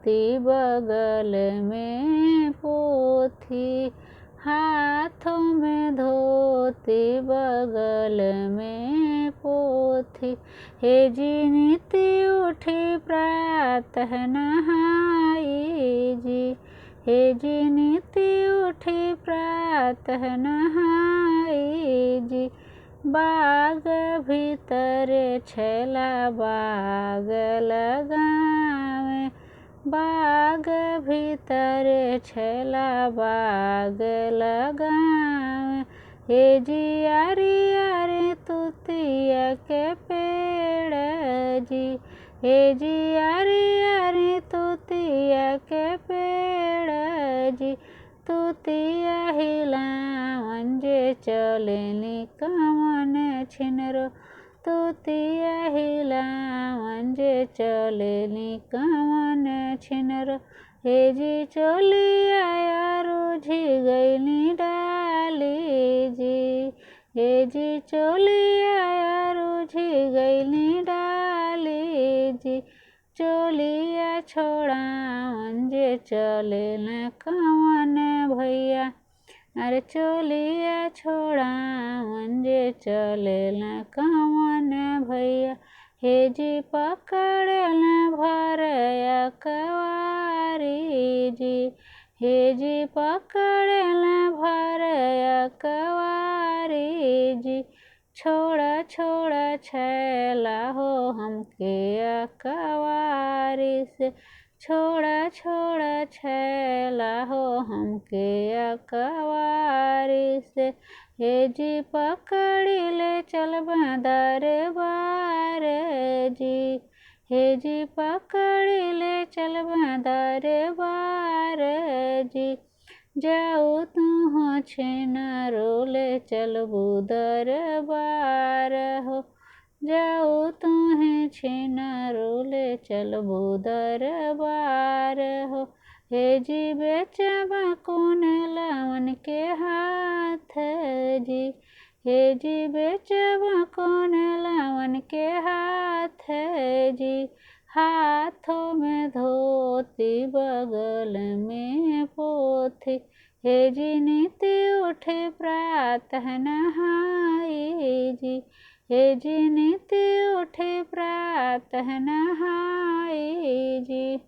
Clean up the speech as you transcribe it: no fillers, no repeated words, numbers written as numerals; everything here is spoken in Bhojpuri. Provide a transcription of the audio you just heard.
धोती बगल में पोथी, हाथों में धोती बगल में पोथी। हे जी नीति उठी प्रातः नहाई जी, हे जी नीति उठी प्रातः नहाई जी। बाग भीतर छैला बाग लगावे, बाग भीतर छैला बाग लगावे। हे जी यारी यारी तुतिया के पेड़ जी, हे जी यारी यारी तुतिया के पेड़ जी। तुतिया हिलावन जे चलेली कवन छिनरो, तुतिया हिलावन जे चलेली कवन छिनरो। हे जी चोलिया रुझी गईली डाली जी, हे जी चोलिया रुझी गईली डाली जी। चोलिया छोड़ावन जे चलेला कवन भैया, अरे चोलिया छोड़ावन जे चलेला कवन भैया। हे जी पकड़ेला भरया कवारी जी, हे जी पकड़ेला भरया कवारी जी। छोड़ा छोड़ा छैला हो हमके अकवारी से, छोड़ा छोड़ा छैला हो हमके अकवारी से। हे जी पकड़ी ले चल दरबार जी, हे जी पकड़ी ले चल दरबार जी। जाऊ तू छिनारो ले चलबू दरबार हो, जाऊ तुम्हें छिनारो ले चलबू दरबार हो। हे जी बेचबा कौन लवन के हाथ जी, हे जी बेचबा कौन लवन के हाथ जी। हाथों में धोती बगल में पोथी, हे जी नीति उठी प्रातः नहाई जी, हे जी नीति उठी प्रातः नहाई जी।